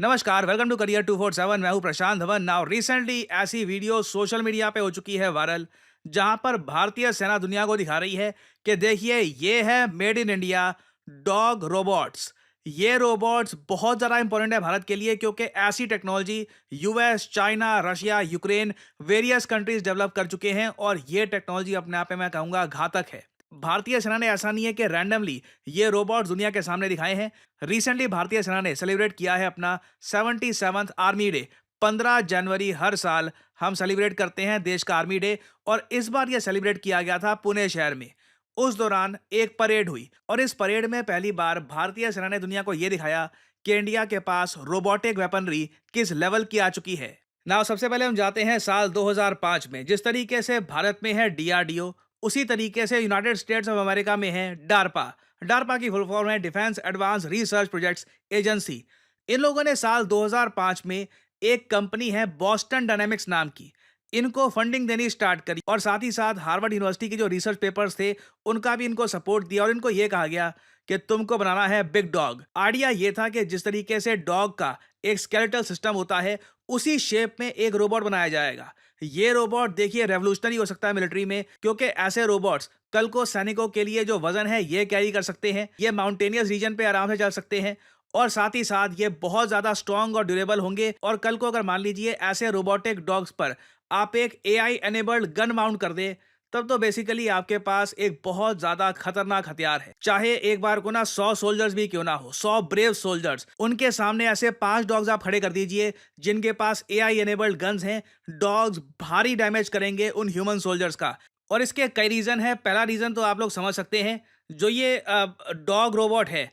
नमस्कार, welcome to career 247। मैं हूं प्रशांत धवन। नाउ रिसेंटली ऐसी वीडियो सोशल मीडिया पे हो चुकी है वायरल, जहां पर भारतीय सेना दुनिया को दिखा रही है कि देखिए ये है made in India dog robots. ये रोबोट्स बहुत ज़्यादा इंपॉर्टेंट है भारत के लिए, क्योंकि ऐसी technology US, China, Russia, Ukraine various countries develop कर चुके हैं और ये टेक्नोलॉजी अपने आप में मैं कहूँगा घातक है। भारतीय सेना ने ऐसा नहीं है कि रैंडमली ये रोबोट्स दुनिया के सामने दिखाए हैं। रिसेंटली भारतीय सेना ने सेलिब्रेट किया है अपना 77th आर्मी डे। 15 जनवरी हर साल हम सेलिब्रेट करते हैं देश का आर्मी डे, और इस बार यह सेलिब्रेट किया गया था पुणे शहर में। उस दौरान एक परेड हुई और इस परेड में पहली बार भारतीय सेना ने दुनिया को यह दिखाया कि इंडिया के पास रोबोटिक वेपनरी किस लेवल की आ चुकी है। नाउ सबसे पहले हम जाते हैं साल 2005 में। जिस तरीके से भारत में है डीआरडीओ, उसी तरीके से यूनाइटेड स्टेट्स ऑफ अमेरिका में है डारपा। डारपा की फुल फॉर्म है defence advanced research projects agency. इन लोगों ने साल 2005 में एक कंपनी है बॉस्टन डायनेमिक्स नाम की, इनको फंडिंग देनी स्टार्ट करी, और साथ ही साथ हार्वर्ड यूनिवर्सिटी के जो रिसर्च पेपर्स थे उनका भी इनको सपोर्ट दिया, और इनको यह कहा गया कि तुमको बनाना है बिग डॉग। आइडिया ये था कि जिस तरीके से डॉग का एक स्केलेटल सिस्टम होता है, उसी शेप में एक रोबोट बनाया जाएगा। ये रोबोट देखिए रेवोल्यूशनरी हो सकता है मिलिट्री में, क्योंकि ऐसे रोबोट्स कल को सैनिकों के लिए जो वजन है ये कैरी कर सकते हैं, ये माउंटेनियस रीजन पे आराम से चल सकते हैं, और साथ ही साथ ये बहुत ज्यादा स्ट्रॉन्ग और ड्यूरेबल होंगे। और कल को अगर मान लीजिए ऐसे रोबोटिक डॉग्स पर आप एक एआई एनेबल्ड गन माउंट कर दे, तब तो बेसिकली आपके पास एक बहुत ज्यादा खतरनाक हथियार है। चाहे एक बार को ना 100 सोल्जर्स भी क्यों ना हो, 100 ब्रेव सोल्जर्स, उनके सामने ऐसे 5 डॉग्स आप खड़े कर दीजिए जिनके पास एआई एनेबल्ड गन्स हैं। डॉग्स भारी डैमेज करेंगे उन ह्यूमन सोल्जर्स का। और इसके कई रीजन है। पहला रीजन तो आप लोग समझ सकते हैं, जो ये डॉग रोबोट है,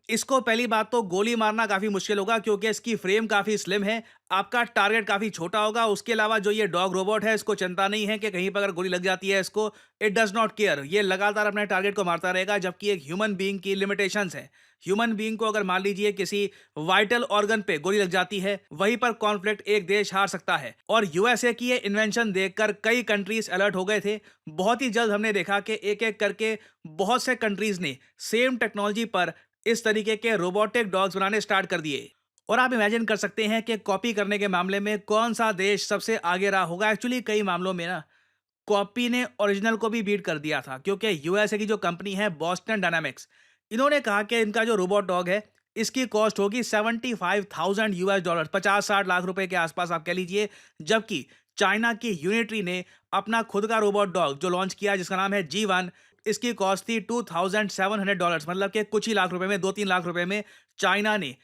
इसको पहली बात तो गोली मारना काफी मुश्किल होगा, क्योंकि इसकी फ्रेम काफी स्लिम है। आपका टारगेट काफी छोटा होगा। उसके अलावा जो ये डॉग रोबोट है, इसको चिंता नहीं है कि कहीं पर अगर गोली लग जाती है इसको, इट डज नॉट केयर। ये लगातार अपने टारगेट को मारता रहेगा, जबकि एक ह्यूमन बीइंग की लिमिटेशंस है। ह्यूमन बीइंग को अगर मान लीजिए किसी वाइटल ऑर्गन पे गोली लग जाती है, वहीं पर कॉन्फ्लिक्ट एक देश हार सकता है। और यूएसए की ये इन्वेंशन देखकर कई कंट्रीज अलर्ट हो गए थे। बहुत ही जल्द हमने देखा कि एक एक करके बहुत से कंट्रीज ने सेम टेक्नोलॉजी पर इस तरीके के रोबोटिक डॉग्स बनाने स्टार्ट कर दिए। और आप इमेजिन कर सकते हैं कि कॉपी करने के मामले में कौन सा देश सबसे आगे रहा होगा। एक्चुअली कई मामलों में ना कॉपी ने ओरिजिनल को भी बीट कर दिया था, क्योंकि यूएसए की जो कंपनी है बॉस्टन डायनामिक्स, इन्होंने कहा कि इनका जो रोबोट डॉग है, इसकी कॉस्ट होगी 75,000 यूएस डॉलर, 50-60 लाख रुपए के आसपास आप कह लीजिए। जबकि चाइना की यूनिट्री ने अपना खुद का रोबोट डॉग जो लॉन्च किया, जिसका नाम है G1, इसकी कॉस्ट थी $2,700, मतलब कि कुछ ही लाख रुपए में, 2-3 लाख रुपए में चाइना ने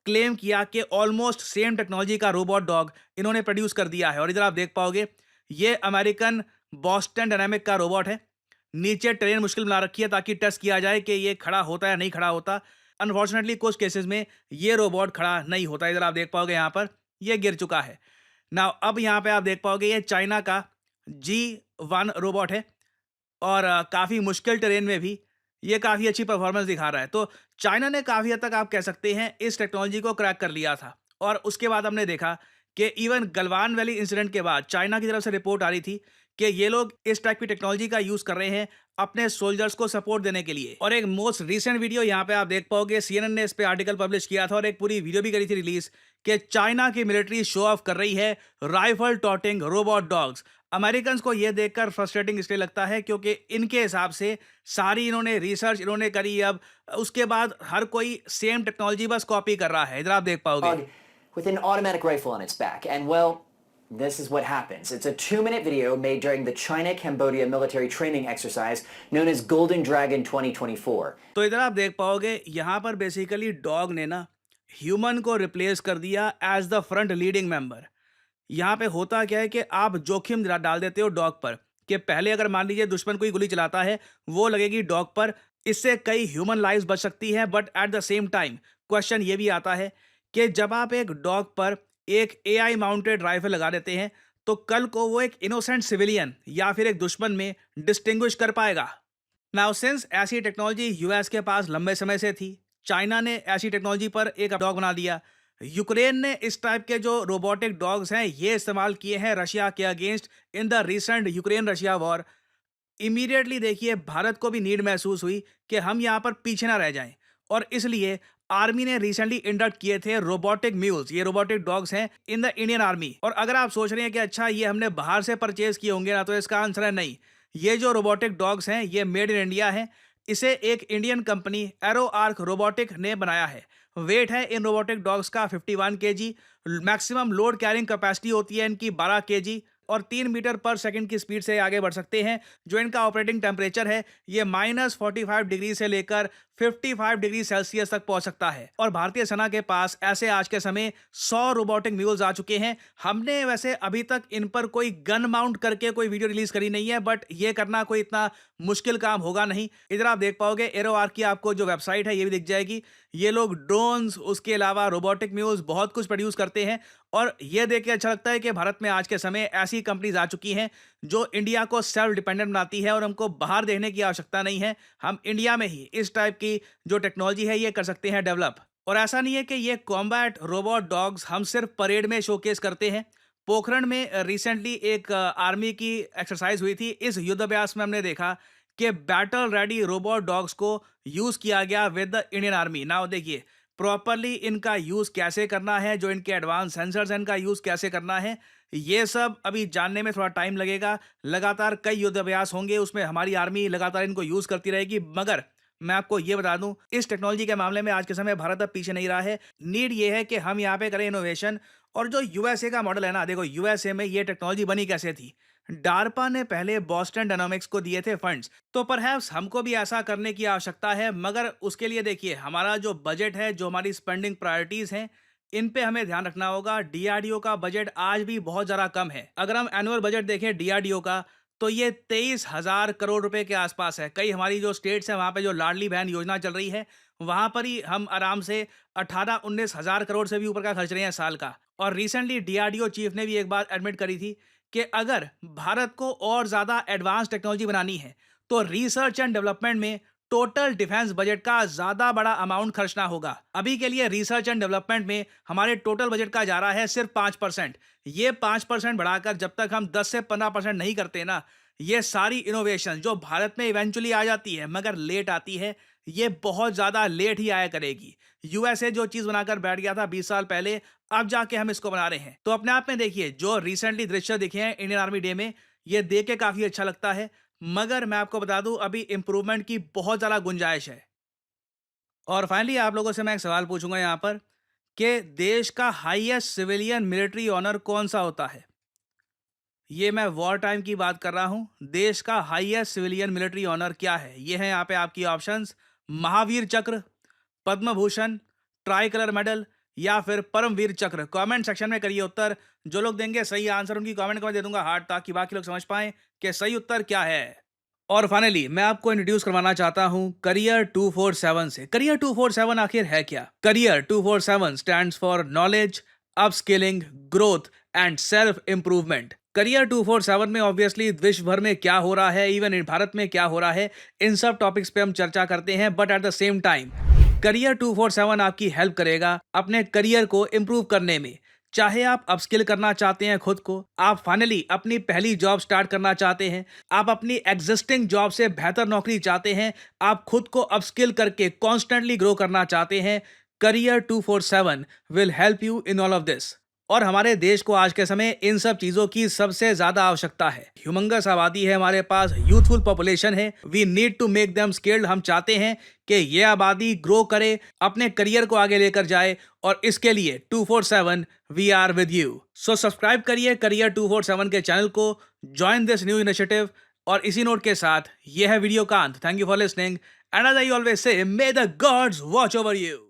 क्लेम किया कि ऑलमोस्ट सेम टेक्नोलॉजी का रोबोट डॉग इन्होंने प्रोड्यूस कर दिया है। और इधर आप देख पाओगे ये अमेरिकन बॉस्टन डायनामिक का रोबोट है। नीचे ट्रेन मुश्किल बना रखी है ताकि टेस्ट किया जाए कि ये खड़ा होता है या नहीं खड़ा होता। अनफॉर्चुनेटली कुछ केसेस में ये रोबोट खड़ा नहीं होता। इधर आप देख पाओगे यहाँ पर ये गिर चुका है ना। अब यहाँ पे आप देख पाओगे ये चाइना का G1 रोबोट है, और काफ़ी मुश्किल टेरेन में भी ये काफ़ी अच्छी परफॉर्मेंस दिखा रहा है। तो चाइना ने काफ़ी हद तक आप कह सकते हैं इस टेक्नोलॉजी को क्रैक कर लिया था। और उसके बाद हमने देखा कि इवन गलवान वैली इंसिडेंट के बाद चाइना की तरफ से रिपोर्ट आ रही थी कि ये लोग इस टाइप की टेक्नोलॉजी का यूज़ कर रहे हैं अपने सोल्जर्स को सपोर्ट देने के लिए। और एक मोस्ट रीसेंट वीडियो यहाँ पे आप देख पाओगे, सीएनएन ने इस पे आर्टिकल पब्लिश किया था और एक पूरी वीडियो भी करी थी रिलीज, कि चाइना की मिलिट्री शो ऑफ कर रही है राइफल टॉटिंग रोबोट डॉग्स। अमेरिकन को यह देखकर फ्रस्ट्रेटिंग इसलिए लगता है क्योंकि इनके हिसाब से सारी इन्होंने रिसर्च इन्होंने करी, अब उसके बाद हर कोई सेम टेक्नोलॉजी बस कॉपी कर रहा है। इधर आप देख पाओगे with an automatic rifle on its back. And well, this is what happens. It's a 2-minute video made during the China-Cambodia military training exercise known as Golden Dragon 2024. तो इधर आप देख पाओगे यहाँ पर बेसिकली डॉग ने ना ह्यूमन को रिप्लेस कर दिया as the front leading member. यहाँ पे होता क्या है कि आप जोखिम डाल देते हो डॉग पर, कि पहले अगर मान लीजिए दुश्मन कोई गोली चलाता है, वो लगेगी डॉग पर, इससे कई ह्यूमन लाइव्स बच सकती हैं। But at the same time question ये भी आता है कि जब आप एक डॉग पर एक एआई माउंटेड राइफल लगा देते हैं, तो कल को वो एक इनोसेंट सिविलियन या फिर एक दुश्मन में डिस्टिंग्विश कर पाएगा। नाउ सिंस ऐसी टेक्नोलॉजी यूएस के पास लंबे समय से थी, चाइना ने ऐसी टेक्नोलॉजी पर एक डॉग बना दिया। यूक्रेन ने इस टाइप के जो रोबोटिक डॉग्स हैं ये इस्तेमाल किए हैं रशिया के against in the recent Ukraine Russia war. Immediately देखिए भारत को भी नीड महसूस हुई कि हम यहाँ पर पीछे ना रह जाएं, और इसलिए आर्मी ने रिसेंटली इंडक्ट किए थे रोबोटिक म्यूल्स, ये रोबोटिक डॉग्स हैं इन द इंडियन आर्मी। और अगर आप सोच रहे हैं कि अच्छा ये हमने बाहर से परचेज किए होंगे ना, तो इसका आंसर है नहीं। ये जो रोबोटिक डॉग्स हैं ये मेड इन इंडिया है। इसे एक Indian company arrow arc robotic ने बनाया है। वेट है इन रोबोटिक डॉग्स का 51 KG. Maximum load carrying capacity होती है इनकी 12 केजी और 3 मीटर पर सेकंड की स्पीड से आगे बढ़ सकते हैं। जो इनका ऑपरेटिंग टेम्परेचर है ये -45 डिग्री से लेकर 55 डिग्री सेल्सियस तक पहुंच सकता है। और भारतीय सेना के पास ऐसे आज के समय 100 रोबोटिक म्यूल्स आ चुके हैं। हमने वैसे अभी तक इन पर कोई गन माउंट करके कोई वीडियो रिलीज करी नहीं है, बट ये करना कोई इतना मुश्किल काम होगा नहीं। इधर आप देख पाओगे एरो आर्क की आपको जो वेबसाइट है ये भी दिख जाएगी। ये लोग ड्रोन्स, उसके अलावा रोबोटिक म्यूल्स बहुत कुछ प्रोड्यूस करते हैं। और ये देख के अच्छा लगता है कि भारत में आज के समय ऐसी कंपनीज आ चुकी हैं जो इंडिया को सेल्फ डिपेंडेंट बनाती है और हमको बाहर देखने की आवश्यकता नहीं है। हम इंडिया में ही इस टाइप की जो टेक्नोलॉजी है ये कर सकते हैं डेवलप। और ऐसा नहीं है कि ये कॉम्बैट रोबोट डॉग्स हम सिर्फ परेड में शोकेस करते हैं। पोखरण में रिसेंटली एक आर्मी की एक्सरसाइज हुई थी। इस युद्ध अभ्यास में हमने देखा कि बैटल रेडी रोबोट डॉग्स को यूज किया गया with the Indian army. Now देखिए प्रॉपरली इनका यूज कैसे करना है, जो इनके एडवांस सेंसर्स हैं इनका यूज कैसे करना है, ये सब अभी जानने में थोड़ा टाइम लगेगा। लगातार कई युद्ध अभ्यास होंगे, उसमें हमारी आर्मी लगातार इनको यूज करती रहेगी। मगर मैं आपको ये बता दूं, इस टेक्नोलॉजी के मामले में आज के समय भारत अब पीछे नहीं रहा है। नीड ये है कि हम यहाँ पे करें इनोवेशन। और जो यूएसए का मॉडल है ना, देखो यूएसए में ये टेक्नोलॉजी बनी कैसे थी। डार्पा ने पहले बॉस्टन डायनामिक्स को दिए थे फंड्स, तो परहैप्स हमको भी ऐसा करने की आवश्यकता है। मगर उसके लिए देखिए हमारा जो बजट है, जो हमारी स्पेंडिंग प्रायोरिटीज हैं, इन पे हमें ध्यान रखना होगा। डीआरडीओ का बजट आज भी बहुत ज़्यादा कम है। अगर हम एनुअल बजट देखें डीआरडीओ का, तो ये 23,000 करोड़ रुपए के आसपास है। कई हमारी जो स्टेट्स हैं वहाँ पे जो लाडली बहन योजना चल रही है, वहाँ पर ही हम आराम से 18-19 हज़ार करोड़ से भी ऊपर का खर्च रहे हैं साल का। और रिसेंटली डीआरडीओ चीफ ने भी एक बात एडमिट करी थी कि अगर भारत को और ज़्यादा एडवांस टेक्नोलॉजी बनानी है तो रिसर्च एंड डेवलपमेंट में टोटल डिफेंस बजट का ज़्यादा बड़ा अमाउंट खर्चना होगा। अभी के लिए रिसर्च एंड डेवलपमेंट में हमारे टोटल बजट का जा रहा है सिर्फ 5%। ये 5% बढ़ाकर जब तक हम 10 से 15% नहीं करते ना, ये सारी इनोवेशन जो भारत में इवेंचुअली आ जाती है मगर लेट आती है, ये बहुत ज़्यादा लेट ही आया करेगी। यूएसए जो चीज़ बनाकर बैठ गया था 20 साल पहले, अब जाके हम इसको बना रहे हैं। तो अपने आप में देखिए जो रिसेंटली दृश्य दिखे हैं इंडियन आर्मी डे में, ये देख के काफ़ी अच्छा लगता है। मगर मैं आपको बता दूं अभी इंप्रूवमेंट की बहुत ज़्यादा गुंजाइश है। और फाइनली आप लोगों से मैं एक सवाल पूछूंगा यहाँ पर कि देश का हाईएस्ट सिविलियन मिलिट्री ऑनर कौन सा होता है। ये मैं वॉर टाइम की बात कर रहा हूँ। देश का हाईएस्ट सिविलियन मिलिट्री ऑनर क्या है? ये है यहाँ पे आपकी ऑप्शंस: महावीर चक्र, Padma Bhushan, try colour medal या फिर परमवीर चक्र। कमेंट सेक्शन में करिए उत्तर। जो लोग देंगे सही आंसर उनकी कमेंट को मैं दे दूंगा हार्ट, ताकि बाकी लोग समझ पाएं कि सही उत्तर क्या है। और फाइनली मैं आपको इंट्रोड्यूस करवाना चाहता हूं करियर 247 से। करियर 247 आखिर है क्या? Career 247 stands for knowledge, upskilling, growth and self improvement. Career 247 में ऑब्वियसली विश्व भर में क्या हो रहा है, इवन इन भारत में क्या हो रहा है, इन सब टॉपिक्स पे हम चर्चा करते हैं। But at the same time career 247 आपकी हेल्प करेगा अपने करियर को इंप्रूव करने में। चाहे आप अपस्किल करना चाहते हैं खुद को, आप फाइनली अपनी पहली जॉब स्टार्ट करना चाहते हैं, आप अपनी एग्जिस्टिंग जॉब से बेहतर नौकरी चाहते हैं, आप खुद को अपस्किल करके कॉन्स्टेंटली ग्रो करना चाहते हैं, career 247 will help you in all of this. और हमारे देश को आज के समय इन सब चीजों की सबसे ज्यादा आवश्यकता है। ह्यूमंगस आबादी है हमारे पास, यूथफुल पॉपुलेशन है। We need to make them skilled. हम चाहते हैं कि ये आबादी ग्रो करे, अपने करियर को आगे लेकर जाए, और इसके लिए 247 we are with you. So subscribe करिए करियर 247 के चैनल को, ज्वाइन दिस न्यू इनिशिएटिव। और इसी नोट के साथ ये है वीडियो का अंत। Thank you for listening and as I always say, may the gods watch over you.